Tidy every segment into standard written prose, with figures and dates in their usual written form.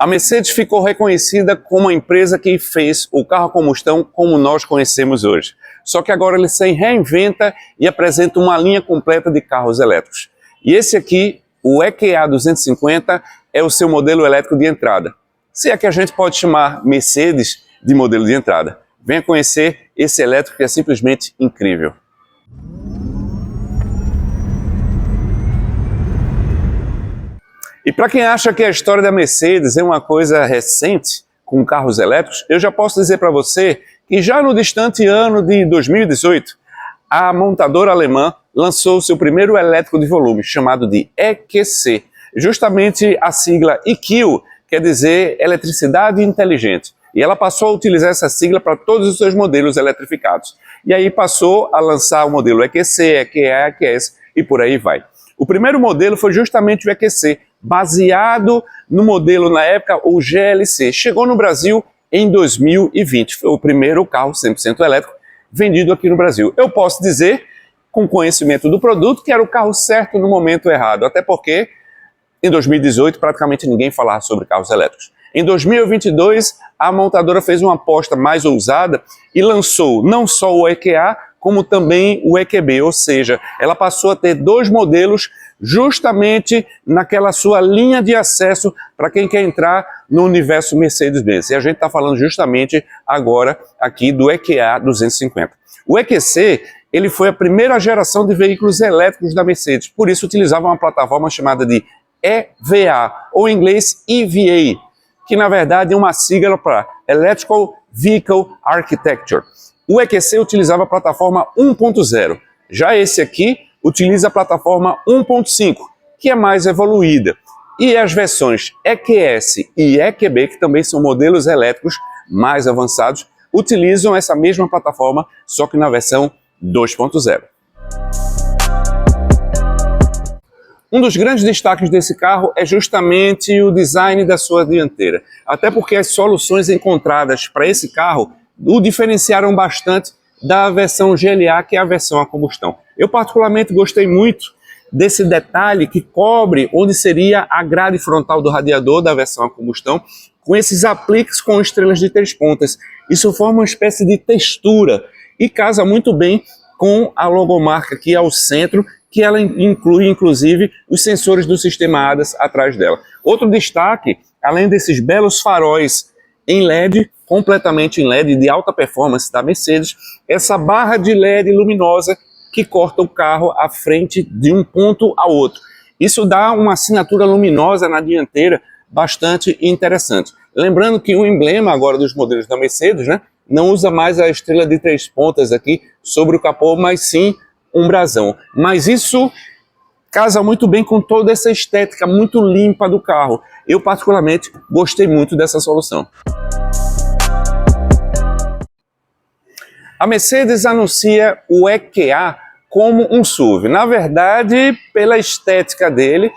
A Mercedes ficou reconhecida como a empresa que fez o carro a combustão como nós conhecemos hoje. Só que agora ele se reinventa e apresenta uma linha completa de carros elétricos. E esse aqui, o EQA 250, é o seu modelo elétrico de entrada. Se é que a gente pode chamar Mercedes de modelo de entrada. Venha conhecer esse elétrico que é simplesmente incrível. E para quem acha que a história da Mercedes é uma coisa recente com carros elétricos, eu já posso dizer para você que já no distante ano de 2018, a montadora alemã lançou o seu primeiro elétrico de volume, chamado de EQC. Justamente a sigla EQ quer dizer eletricidade inteligente. E ela passou a utilizar essa sigla para todos os seus modelos eletrificados. E aí passou a lançar o modelo EQC, EQA, EQS e por aí vai. O primeiro modelo foi justamente o EQC, baseado no modelo, na época, o GLC. Chegou no Brasil em 2020. Foi o primeiro carro 100% elétrico vendido aqui no Brasil. Eu posso dizer, com conhecimento do produto, que era o carro certo no momento errado. Até porque, em 2018, praticamente ninguém falava sobre carros elétricos. Em 2022, a montadora fez uma aposta mais ousada e lançou não só o EQA, como também o EQB, ou seja, ela passou a ter dois modelos justamente naquela sua linha de acesso para quem quer entrar no universo Mercedes-Benz. E a gente está falando justamente agora aqui do EQA 250. O EQC, ele foi a primeira geração de veículos elétricos da Mercedes, por isso utilizava uma plataforma chamada de EVA, ou em inglês EVA, que na verdade é uma sigla para Electrical Vehicle Architecture. O EQC utilizava a plataforma 1.0, já esse aqui utiliza a plataforma 1.5, que é mais evoluída. E as versões EQS e EQB, que também são modelos elétricos mais avançados, utilizam essa mesma plataforma, só que na versão 2.0. Um dos grandes destaques desse carro é justamente o design da sua dianteira. Até porque as soluções encontradas para esse carro o diferenciaram bastante da versão GLA, que é a versão a combustão. Eu particularmente gostei muito desse detalhe que cobre onde seria a grade frontal do radiador da versão a combustão, com esses apliques com estrelas de 3 pontas. Isso forma uma espécie de textura e casa muito bem com a logomarca aqui ao centro, que ela inclui inclusive os sensores do sistema ADAS atrás dela. Outro destaque, além desses belos faróis em LED, completamente em LED de alta performance da Mercedes, essa barra de LED luminosa que corta o carro à frente de um ponto ao outro. Isso dá uma assinatura luminosa na dianteira bastante interessante. Lembrando que o emblema agora dos modelos da Mercedes, né, não usa mais a estrela de 3 pontas aqui sobre o capô, mas sim um brasão. Mas isso casa muito bem com toda essa estética muito limpa do carro. Eu particularmente gostei muito dessa solução. A Mercedes anuncia o EQA como um SUV. Na verdade, pela estética dele,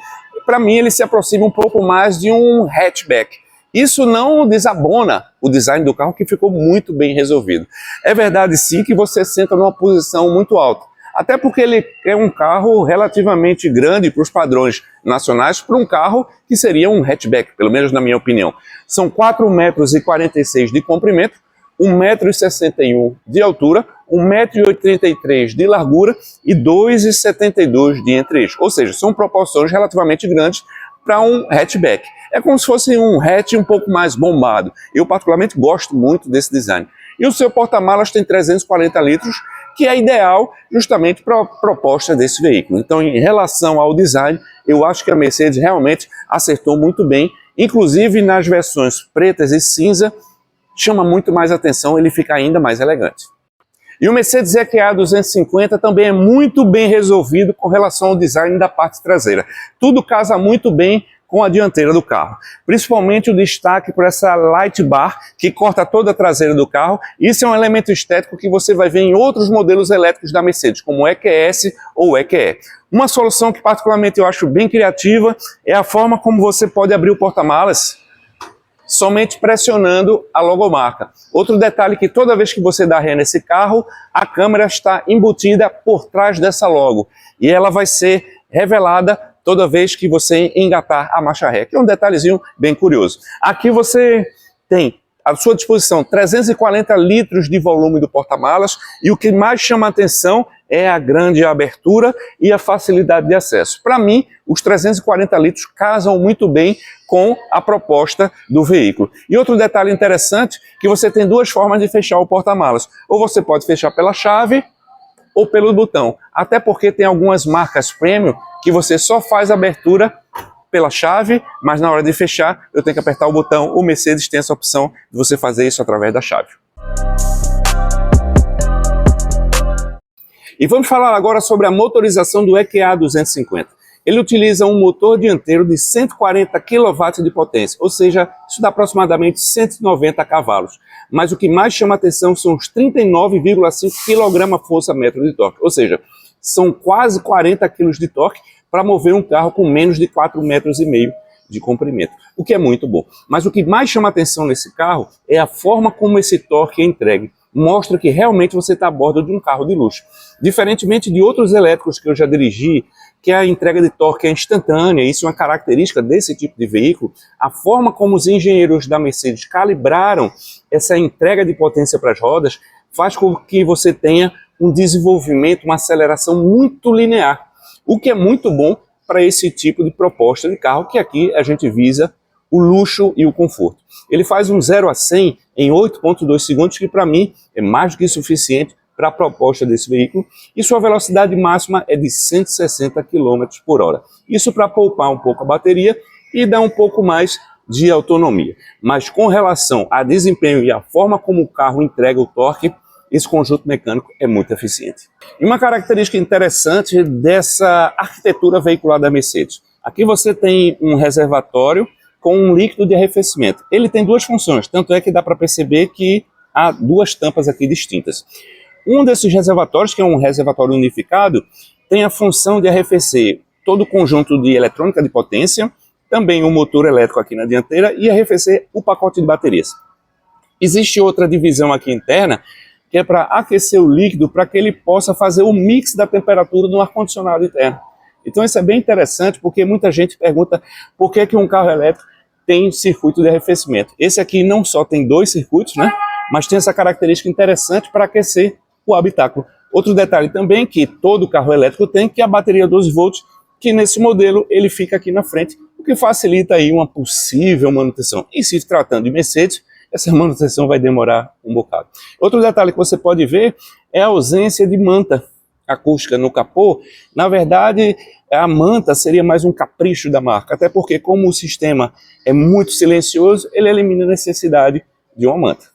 para mim ele se aproxima um pouco mais de um hatchback. Isso não desabona o design do carro, que ficou muito bem resolvido. É verdade sim que você senta numa posição muito alta, até porque ele é um carro relativamente grande para os padrões nacionais, para um carro que seria um hatchback, pelo menos na minha opinião. São 4,46 m de comprimento, 1,61 m de altura, 1,83 m de largura e 2,72 de entre-eixo. Ou seja, são proporções relativamente grandes para um hatchback. É como se fosse um hatch um pouco mais bombado. Eu particularmente gosto muito desse design. E o seu porta-malas tem 340 litros, que é ideal justamente para a proposta desse veículo. Então, em relação ao design, eu acho que a Mercedes realmente acertou muito bem, inclusive nas versões pretas e cinza, chama muito mais atenção, ele fica ainda mais elegante. E o Mercedes EQA 250 também é muito bem resolvido com relação ao design da parte traseira. Tudo casa muito bem com a dianteira do carro. Principalmente o destaque por essa light bar que corta toda a traseira do carro. Isso é um elemento estético que você vai ver em outros modelos elétricos da Mercedes, como o EQS ou o EQE. Uma solução que particularmente eu acho bem criativa é a forma como você pode abrir o porta-malas somente pressionando a logomarca. Outro detalhe, que toda vez que você dá ré nesse carro, a câmera está embutida por trás dessa logo e ela vai ser revelada toda vez que você engatar a marcha ré, que é um detalhezinho bem curioso. Aqui você tem à sua disposição 340 litros de volume do porta-malas, e o que mais chama a atenção é a grande abertura e a facilidade de acesso. Para mim, os 340 litros casam muito bem com a proposta do veículo. E outro detalhe interessante, que você tem duas formas de fechar o porta-malas. Ou você pode fechar pela chave ou pelo botão. Até porque tem algumas marcas premium que você só faz a abertura pela chave, mas na hora de fechar eu tenho que apertar o botão. O Mercedes tem essa opção de você fazer isso através da chave. E vamos falar agora sobre a motorização do EQA 250. Ele utiliza um motor dianteiro de 140 kW de potência, ou seja, isso dá aproximadamente 190 cavalos. Mas o que mais chama a atenção são os 39,5 kgfm de torque, ou seja, são quase 40 kg de torque para mover um carro com menos de 4,5 metros de comprimento, o que é muito bom. Mas o que mais chama a atenção nesse carro é a forma como esse torque é entregue. Mostra que realmente você está a bordo de um carro de luxo. Diferentemente de outros elétricos que eu já dirigi, que a entrega de torque é instantânea, isso é uma característica desse tipo de veículo, a forma como os engenheiros da Mercedes calibraram essa entrega de potência para as rodas faz com que você tenha um desenvolvimento, uma aceleração muito linear, o que é muito bom para esse tipo de proposta de carro, que aqui a gente visa o luxo e o conforto. Ele faz um 0 a 100 em 8,2 segundos, que para mim é mais do que suficiente para a proposta desse veículo, e sua velocidade máxima é de 160 km por hora. Isso para poupar um pouco a bateria e dar um pouco mais de autonomia. Mas com relação a desempenho e a forma como o carro entrega o torque, esse conjunto mecânico é muito eficiente. E uma característica interessante dessa arquitetura veicular da Mercedes. Aqui você tem um reservatório com um líquido de arrefecimento. Ele tem duas funções, tanto é que dá para perceber que há duas tampas aqui distintas. Um desses reservatórios, que é um reservatório unificado, tem a função de arrefecer todo o conjunto de eletrônica de potência, também o motor elétrico aqui na dianteira e arrefecer o pacote de baterias. Existe outra divisão aqui interna, que é para aquecer o líquido para que ele possa fazer o mix da temperatura no ar-condicionado interno. Então isso é bem interessante, porque muita gente pergunta por que um carro elétrico tem circuito de arrefecimento. Esse aqui não só tem dois circuitos, né, mas tem essa característica interessante para aquecer o habitáculo. Outro detalhe também que todo carro elétrico tem, que é a bateria 12 volts, que nesse modelo ele fica aqui na frente, o que facilita aí uma possível manutenção. E se tratando de Mercedes, essa manutenção vai demorar um bocado. Outro detalhe que você pode ver é a ausência de manta acústica no capô. Na verdade, a manta seria mais um capricho da marca, até porque como o sistema é muito silencioso, ele elimina a necessidade de uma manta.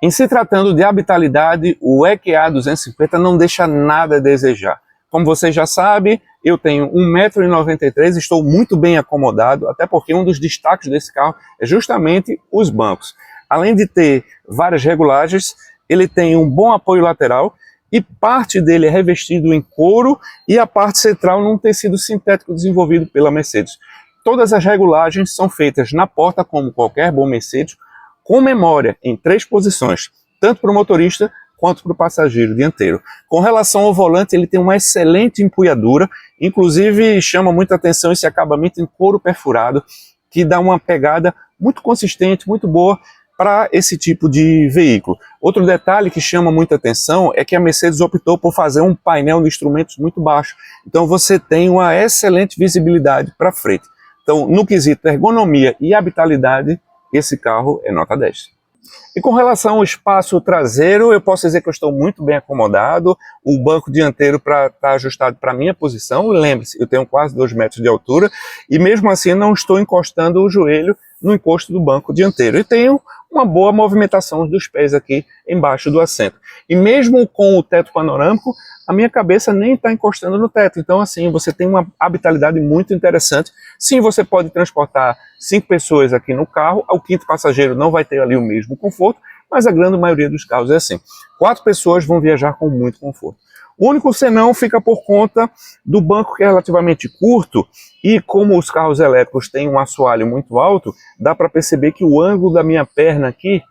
Em se tratando de habitabilidade, o EQA 250 não deixa nada a desejar. Como você já sabe, eu tenho 1,93 m, estou muito bem acomodado, até porque um dos destaques desse carro é justamente os bancos. Além de ter várias regulagens, ele tem um bom apoio lateral e parte dele é revestido em couro e a parte central num tecido sintético desenvolvido pela Mercedes. Todas as regulagens são feitas na porta, como qualquer bom Mercedes, com memória em 3 posições, tanto para o motorista quanto para o passageiro dianteiro. Com relação ao volante, ele tem uma excelente empunhadura, inclusive chama muita atenção esse acabamento em couro perfurado, que dá uma pegada muito consistente, muito boa para esse tipo de veículo. Outro detalhe que chama muita atenção é que a Mercedes optou por fazer um painel de instrumentos muito baixo, então você tem uma excelente visibilidade para frente. Então, no quesito ergonomia e habitabilidade, esse carro é nota 10. E com relação ao espaço traseiro, eu posso dizer que eu estou muito bem acomodado. O banco dianteiro está ajustado para a minha posição. Lembre-se, eu tenho quase 2 metros de altura e mesmo assim não estou encostando o joelho no encosto do banco dianteiro. E tenho uma boa movimentação dos pés aqui embaixo do assento. E mesmo com o teto panorâmico, a minha cabeça nem está encostando no teto. Então assim, você tem uma habitabilidade muito interessante. Sim, você pode transportar 5 pessoas aqui no carro, o 5º passageiro não vai ter ali o mesmo conforto, mas a grande maioria dos carros é assim. 4 pessoas vão viajar com muito conforto. O único senão fica por conta do banco, que é relativamente curto, e como os carros elétricos têm um assoalho muito alto, dá para perceber que o ângulo da minha perna aqui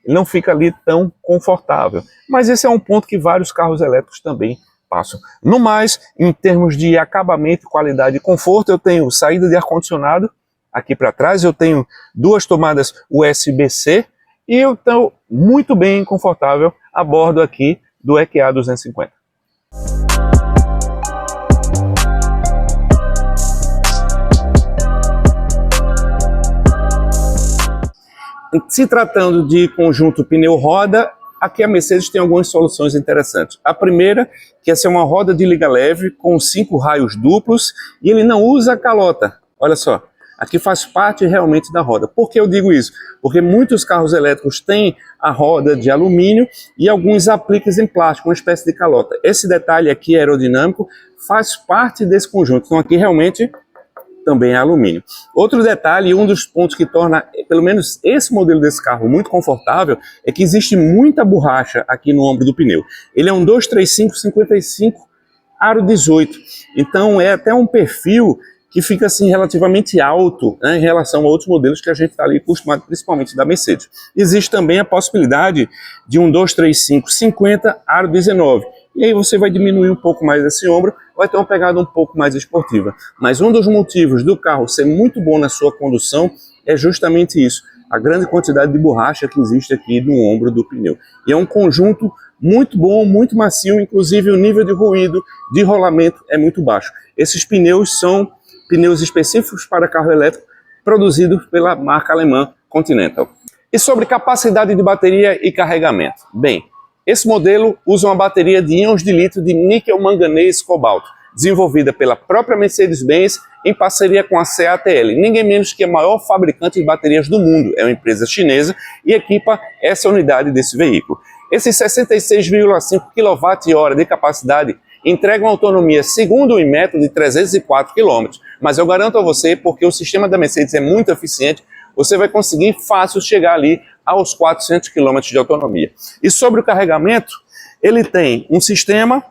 ele não fica ali tão confortável. Mas esse é um ponto que vários carros elétricos também passam. No mais, em termos de acabamento, qualidade e conforto, eu tenho saída de ar-condicionado aqui para trás, eu tenho duas tomadas USB-C e eu estou muito bem confortável a bordo aqui do EQA 250. Se tratando de conjunto pneu-roda, aqui a Mercedes tem algumas soluções interessantes. A primeira, que é ser uma roda de liga leve com 5 raios duplos e ele não usa calota. Olha só, aqui faz parte realmente da roda. Por que eu digo isso? Porque muitos carros elétricos têm a roda de alumínio e alguns apliques em plástico, uma espécie de calota. Esse detalhe aqui aerodinâmico faz parte desse conjunto. Então aqui realmente também é alumínio. Outro detalhe, um dos pontos que torna, pelo menos esse modelo desse carro muito confortável, é que existe muita borracha aqui no ombro do pneu. Ele é um 235/55 aro 18, então é até um perfil que fica assim relativamente alto, né, em relação a outros modelos que a gente está ali acostumado, principalmente da Mercedes. Existe também a possibilidade de um 235/50 aro 19. E aí você vai diminuir um pouco mais esse ombro, vai ter uma pegada um pouco mais esportiva. Mas um dos motivos do carro ser muito bom na sua condução é justamente isso, a grande quantidade de borracha que existe aqui no ombro do pneu. E é um conjunto muito bom, muito macio, inclusive o nível de ruído, de rolamento é muito baixo. Esses pneus são pneus específicos para carro elétrico, produzidos pela marca alemã Continental. E sobre capacidade de bateria e carregamento? Bem, esse modelo usa uma bateria de íons de lítio de níquel manganês cobalto, desenvolvida pela própria Mercedes-Benz em parceria com a CATL, ninguém menos que a maior fabricante de baterias do mundo, é uma empresa chinesa e equipa essa unidade desse veículo. Esses 66,5 kWh de capacidade entregam autonomia, segundo o Inmetro, de 304 km, mas eu garanto a você, porque o sistema da Mercedes é muito eficiente, você vai conseguir fácil chegar ali aos 400 km de autonomia. E sobre o carregamento, ele tem um sistema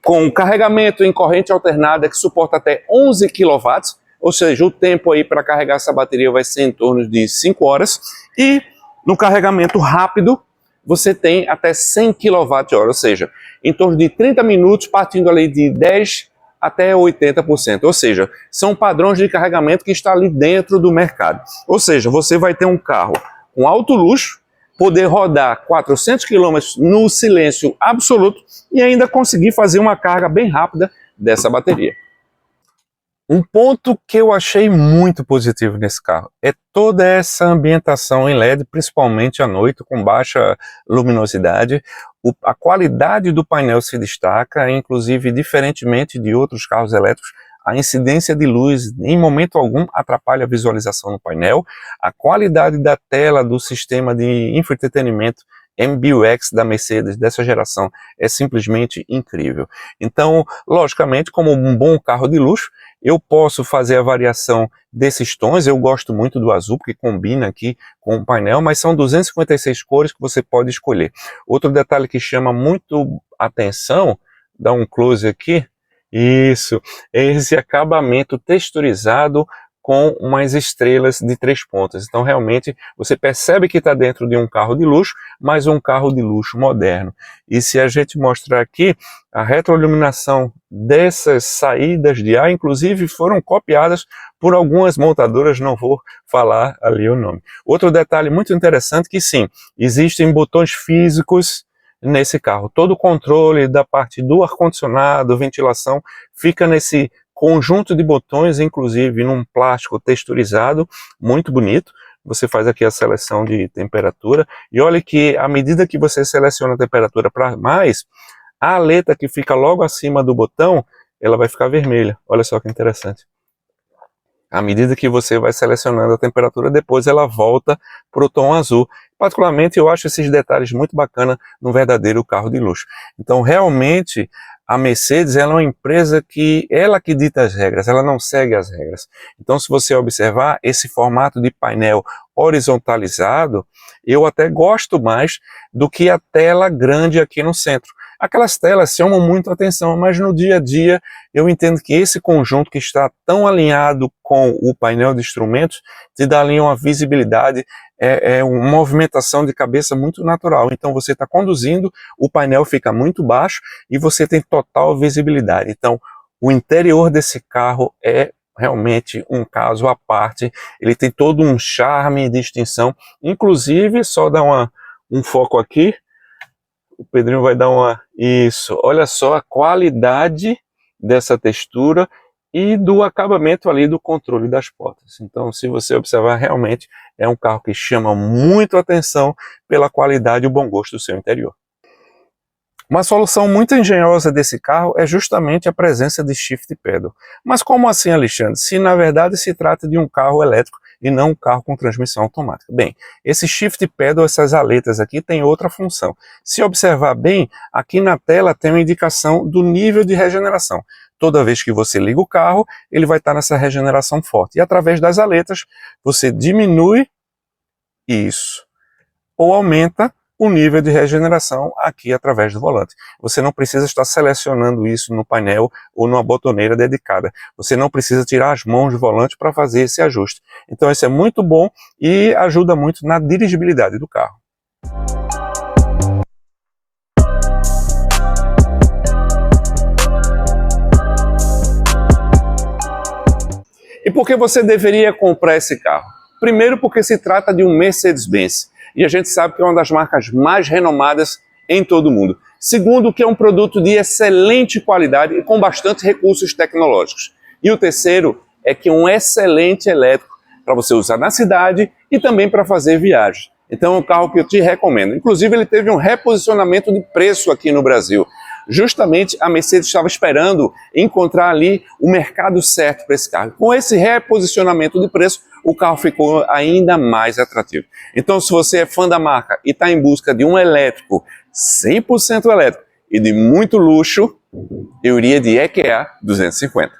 com carregamento em corrente alternada que suporta até 11 kW, ou seja, o tempo aí para carregar essa bateria vai ser em torno de 5 horas, e no carregamento rápido você tem até 100 kWh, ou seja, em torno de 30 minutos, partindo ali de 10 até 80%, ou seja, são padrões de carregamento que está ali dentro do mercado. Ou seja, você vai ter um carro com alto luxo, poder rodar 400 km no silêncio absoluto e ainda conseguir fazer uma carga bem rápida dessa bateria. Um ponto que eu achei muito positivo nesse carro é toda essa ambientação em LED, principalmente à noite, com baixa luminosidade. A qualidade do painel se destaca, inclusive, diferentemente de outros carros elétricos, a incidência de luz em momento algum atrapalha a visualização no painel. A qualidade da tela do sistema de infoentretenimento MBUX da Mercedes dessa geração é simplesmente incrível. Então, logicamente, como um bom carro de luxo, eu posso fazer a variação desses tons. Eu gosto muito do azul, porque combina aqui com o painel, mas são 256 cores que você pode escolher. Outro detalhe que chama muito atenção, dá um close aqui, isso, é esse acabamento texturizado com umas estrelas de 3 pontas. Então realmente você percebe que está dentro de um carro de luxo, mas um carro de luxo moderno. E se a gente mostrar aqui, a retroiluminação dessas saídas de ar, inclusive foram copiadas por algumas montadoras, não vou falar ali o nome. Outro detalhe muito interessante que sim, existem botões físicos nesse carro. Todo o controle da parte do ar-condicionado, ventilação, fica nesse conjunto de botões, inclusive num plástico texturizado, muito bonito. Você faz aqui a seleção de temperatura e olha que à medida que você seleciona a temperatura para mais, a aleta que fica logo acima do botão, ela vai ficar vermelha. Olha só que interessante. À medida que você vai selecionando a temperatura, depois ela volta para o tom azul. Particularmente eu acho esses detalhes muito bacanas num verdadeiro carro de luxo. Então realmente a Mercedes ela é uma empresa que ela que dita as regras, ela não segue as regras. Então se você observar esse formato de painel horizontalizado, eu até gosto mais do que a tela grande aqui no centro. Aquelas telas chamam muito a atenção, mas no dia a dia eu entendo que esse conjunto que está tão alinhado com o painel de instrumentos te dá ali uma visibilidade é uma movimentação de cabeça muito natural. Então você está conduzindo, o painel fica muito baixo e você tem total visibilidade. Então o interior desse carro é realmente um caso à parte. Ele tem todo um charme e distinção. Inclusive, só dar um foco aqui. O Pedrinho vai dar Isso, olha só a qualidade dessa textura e do acabamento ali do controle das portas. Então, se você observar, realmente é um carro que chama muito a atenção pela qualidade e o bom gosto do seu interior. Uma solução muito engenhosa desse carro é justamente a presença de shift pedal. Mas como assim, Alexandre? Se na verdade se trata de um carro elétrico e não um carro com transmissão automática. Bem, esse shift pedal, essas aletas aqui, tem outra função. Se observar bem, aqui na tela tem uma indicação do nível de regeneração. Toda vez que você liga o carro, ele vai estar nessa regeneração forte. E através das aletas, você diminui isso ou aumenta o nível de regeneração aqui através do volante. Você não precisa estar selecionando isso no painel ou numa botoneira dedicada. Você não precisa tirar as mãos do volante para fazer esse ajuste. Então isso é muito bom e ajuda muito na dirigibilidade do carro. E por que você deveria comprar esse carro? Primeiro, porque se trata de um Mercedes-Benz. E a gente sabe que é uma das marcas mais renomadas em todo o mundo. Segundo, que é um produto de excelente qualidade e com bastante recursos tecnológicos. E o terceiro é que é um excelente elétrico para você usar na cidade e também para fazer viagens. Então é um carro que eu te recomendo. Inclusive ele teve um reposicionamento de preço aqui no Brasil. Justamente a Mercedes estava esperando encontrar ali o mercado certo para esse carro. Com esse reposicionamento de preço, o carro ficou ainda mais atrativo. Então, se você é fã da marca e está em busca de um elétrico 100% elétrico e de muito luxo, eu iria de EQA 250.